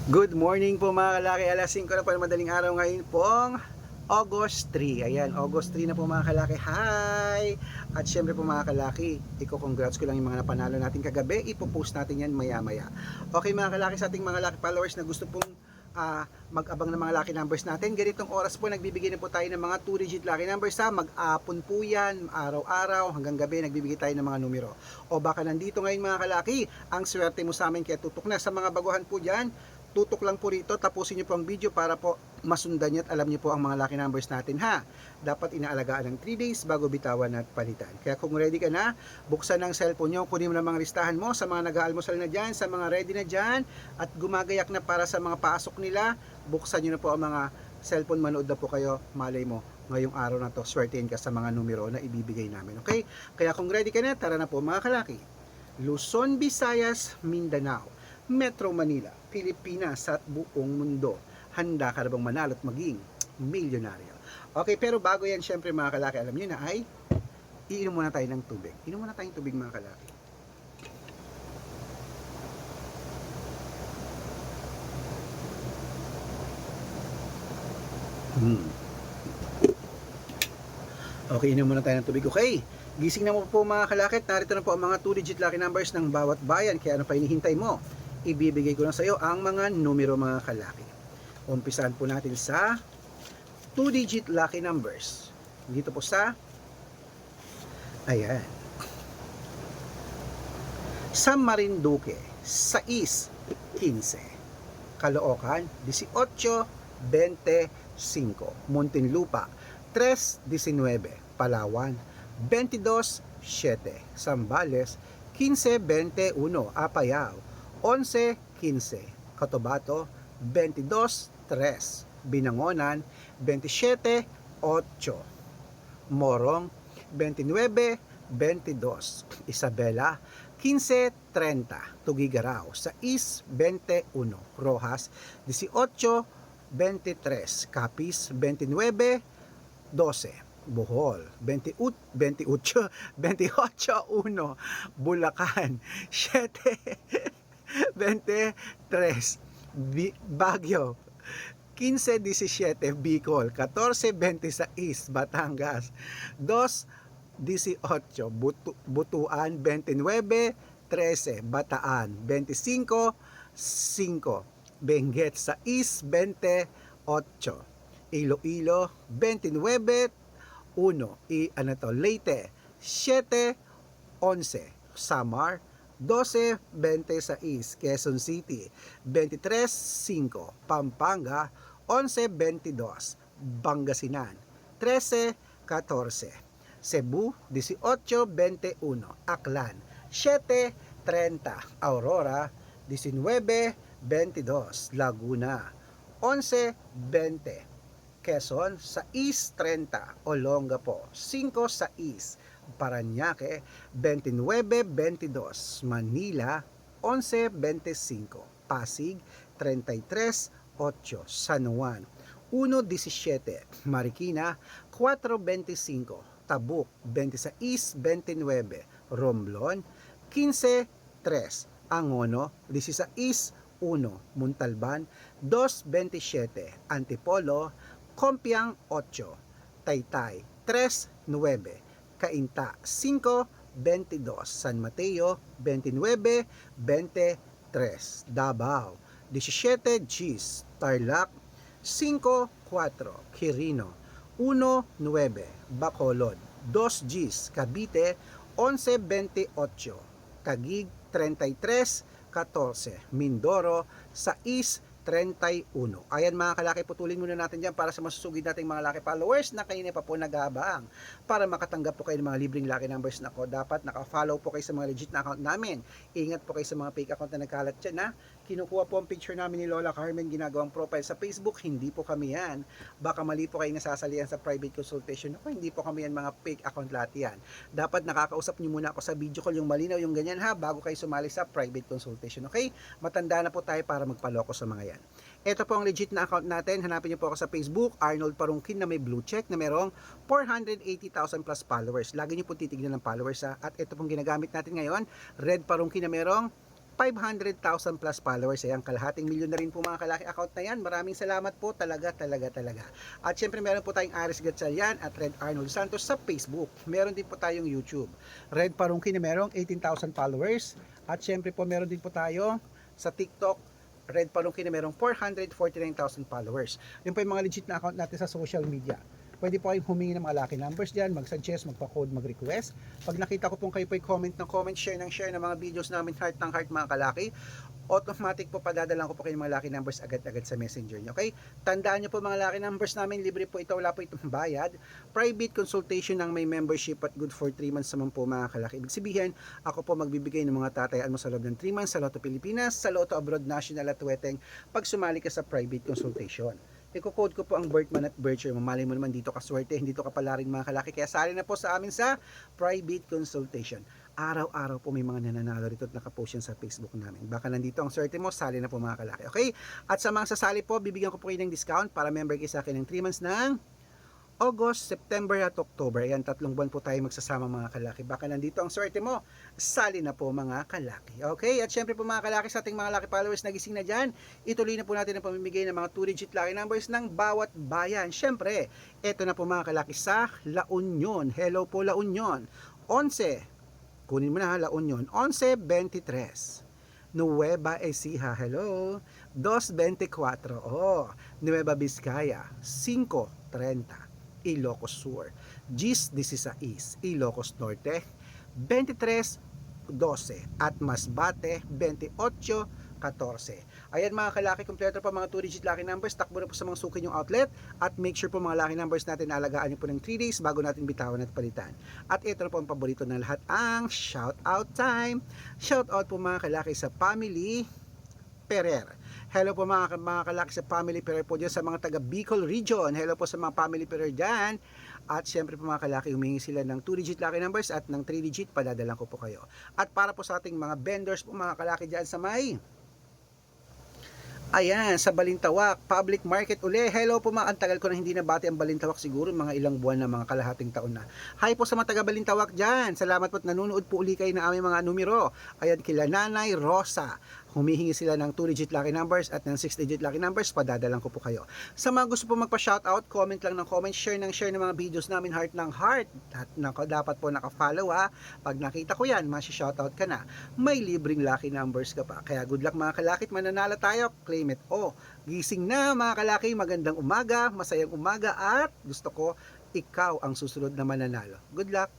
Good morning po mga kalaki, alas 5 na po ng madaling araw ngayon pong August 3. Ayan, August 3 na po mga kalaki. Hi! At syempre po mga kalaki, congrats ko lang yung mga napanalo natin kagabi. Ipopost natin yan maya maya. Okay mga kalaki, sa ating mga lucky followers na gusto pong mag-abang ng mga lucky numbers natin, ganitong oras po nagbibigay na po tayo ng mga 2-digit lucky numbers ha. Mag-apon po yan, araw-araw hanggang gabi nagbibigay tayo ng mga numero. O baka nandito ngayon mga kalaki, ang swerte mo sa amin kaya tutok na. Sa mga baguhan po dyan, tutok lang po rito, tapusin nyo po ang video para po masundan nyo at alam nyo po ang mga lucky numbers natin ha. Dapat inaalagaan ng 3 days bago bitawan at palitan. Kaya kung ready ka na, buksan ang cellphone nyo, kunin mo na mga listahan mo sa mga nag-aalmusal na dyan, sa mga ready na dyan, at gumagayak na para sa mga pasok nila, buksan nyo na po ang mga cellphone, manood na po kayo, malay mo ngayong araw na to, swertein ka sa mga numero na ibibigay namin. Okay? Kaya kung ready ka na, tara na po mga kalaki. Luzon, Visayas, Mindanao, Metro Manila, Pilipinas at buong mundo. Handa ka na bang manalo at maging milyonaryo? Okay, pero bago yan, syempre mga kalaki, alam niyo na ay iinom muna tayo ng tubig. Inom muna tayong tubig mga kalaki. Okay, inom muna tayo ng tubig. Okay, gising na po mga kalakit. Narito na po ang mga 2-digit lucky numbers ng bawat bayan. Kaya ano pa hinihintay mo? Ibibigay ko na sa iyo ang mga numero mga kalaki. Umpisahan po natin sa 2-digit lucky numbers. Dito po sa ayan. Sa Marinduque, 6-15. Caloocan, 18-25. Muntinlupa, 3-19. Palawan, 22-7. Zambales, 15-21. Apayao, 11-15. Cotabato, 22-3. Binangonan, 27-8. Morong, 29-22. Isabela, 15-30. Tugigaraw, 6-21. Rojas, 18-23. Capiz, 29-12. Bohol, 28-1. Bulacan, 7-23. Baguio, 15-17. Bicol, 14-26. Batangas, 2-18. Butuan, 29-13. Bataan, 25-5. Benguet, 6-28. Iloilo, 29-1. Leyte, 7-11. Samar, 12-26. Quezon City, 23-5. Pampanga, 11-22. Pangasinan, 13-14. Cebu, 18-21. Aklan, 7-30. Aurora, 19-22. Laguna, 11-20. Quezon, 6-30. Olongapo, 5-6. Parañaque, 29-22. Manila, 11-25. Pasig, 33-8. San Juan, 1-17. Marikina, 4-25. Tabuk, 26-29. Romblon, 15-3. Angono, 16-1. Montalban, 2-27. Antipolo, Compiang, 8. Taytay, 3-9. Cainta, 5-22. San Mateo, 29-23. Davao, 17 Gs. Tarlac, 5-4. Quirino, 1-9. Bacolod, 2 Gs. Cavite, 11-28. Taguig, 33-14. Mindoro, 6-31. Ayan mga kalaki, putulin muna natin dyan para sa masusugid nating mga lucky followers na kayo na pa po nag-aabang. Para makatanggap po kayo ng mga libreng lucky numbers na ko, dapat naka-follow po kayo sa mga legit na account namin. Ingat po kayo sa mga fake account na nagkalat dyan ha. Kinukuha po ang picture namin ni Lola Carmen, ginagawang profile sa Facebook. Hindi po kami yan. Baka mali po kayo nasasalihan sa private consultation. Ako, hindi po kami yan, mga fake account lahat yan. Dapat nakakausap nyo muna ako sa video call, yung malinaw, yung ganyan ha, bago kayo sumali sa private consultation. Okay? Matanda na po tayo para magpaloko sa mga yan. Ito po ang legit na account natin. Hanapin niyo po ako sa Facebook, Arnold Parungkin, na may blue check na merong 480,000 plus followers. Lagi niyo po titignan ng followers ha. At ito pong ginagamit natin ngayon, Red Parungkin, na merong 500,000 plus followers. Ayan, kalahating milyon na rin po mga kalaki account na yan. Maraming salamat po talaga. At syempre meron po tayong Aris Gatchalian at Red Arnold Santos sa Facebook. Meron din po tayong YouTube. Red Parungki na merong 18,000 followers. At syempre po meron din po tayo sa TikTok, Red Parungki na merong 449,000 followers. Yun po yung mga legit na account natin sa social media. Pwede po kayong humingi ng mga lucky numbers dyan, mag-suggest, magpa-code, mag-request. Pag nakita ko pong kayo po comment ng comment, share ng mga videos namin, heart ng heart mga kalaki, automatic po padadalan ko po kayo ng mga lucky numbers agad-agad sa messenger nyo. Okay? Tandaan nyo po mga lucky numbers namin, libre po ito, wala po itong bayad. Private consultation ng may membership at good for 3 months naman po mga kalaki. Ibig sabihin, ako po magbibigay ng mga tatayaan mo sa loob ng 3 months sa Lotto Pilipinas, sa Lotto Abroad National at Weteng pag sumali ka sa private consultation. Iko-code ko po ang birthman at birth year. Mamalay mo naman dito ka swerte, hindi to kapala rin mga kalaki. Kaya sali na po sa amin sa private consultation. Araw-araw po may mga nananalo rito at nakapost yan sa Facebook namin. Baka nandito ang swerte mo, sali na po mga kalaki. Okay? At sa mga sasali po, bibigyan ko po kayo ng discount para member kayo sa akin ng 3 months ng August, September at October. Ayan, 3 buwan po tayo magsasama mga kalaki. Baka nandito ang swerte mo, sali na po mga kalaki. Okay? At syempre po mga kalaki, sa ating mga lucky followers na gising na dyan, ituloy na po natin ang pamimigay ng mga 2-digit lucky numbers ng bawat bayan. Syempre, eto na po mga kalaki sa La Union. Hello po La Union. 11, kunin mo na ha, La Union. 11-23. Nueva Ecija, hello. 2-24, oh. Nueva Vizcaya, 5-30. Ilocos Sur, Gis 16, Ilocos Norte, 23-12 at Masbate 28-14. Ayan mga kalaki, kompleto pa mga 2-digit lucky numbers. Takbo na po sa mga suki yung outlet at make sure po mga lucky numbers natin alagaan nyo po ng 3 days bago natin bitawan at palitan. At ito na po ang paborito ng lahat, ang shout out time. Shout out po mga kalaki sa family Perer. Hello po mga kalaki sa family Perer po dyan sa mga taga Bicol region. Hello po sa mga family Perer dyan. At syempre po mga kalaki, humingi sila ng 2-digit lucky numbers at ng 3-digit, padadalan ko po kayo. At para po sa ating mga vendors po mga kalaki dyan sa may sa Balintawak, public market uli. Hello po mga, ang tagal ko na hindi nabati ang Balintawak, siguro mga ilang buwan na, mga kalahating taon na. Hi po sa mga taga Balintawak dyan. Salamat po at nanonood po uli kayo ng aming mga numero. Ayan, kila Nanay Rosa. Humihingi sila ng 2-digit lucky numbers at ng 6-digit lucky numbers, padadalan ko po kayo. Sa mga gusto po magpa-shoutout, comment lang ng comment, share ng mga videos namin, heart ng heart. At dapat po naka-follow ha. Pag nakita ko yan, masi-shoutout ka na. May libreng lucky numbers ka pa. Kaya good luck mga kalakit, mananalo tayo, claim it. Gising na mga kalaki, magandang umaga, masayang umaga at gusto ko ikaw ang susunod na mananalo. Good luck!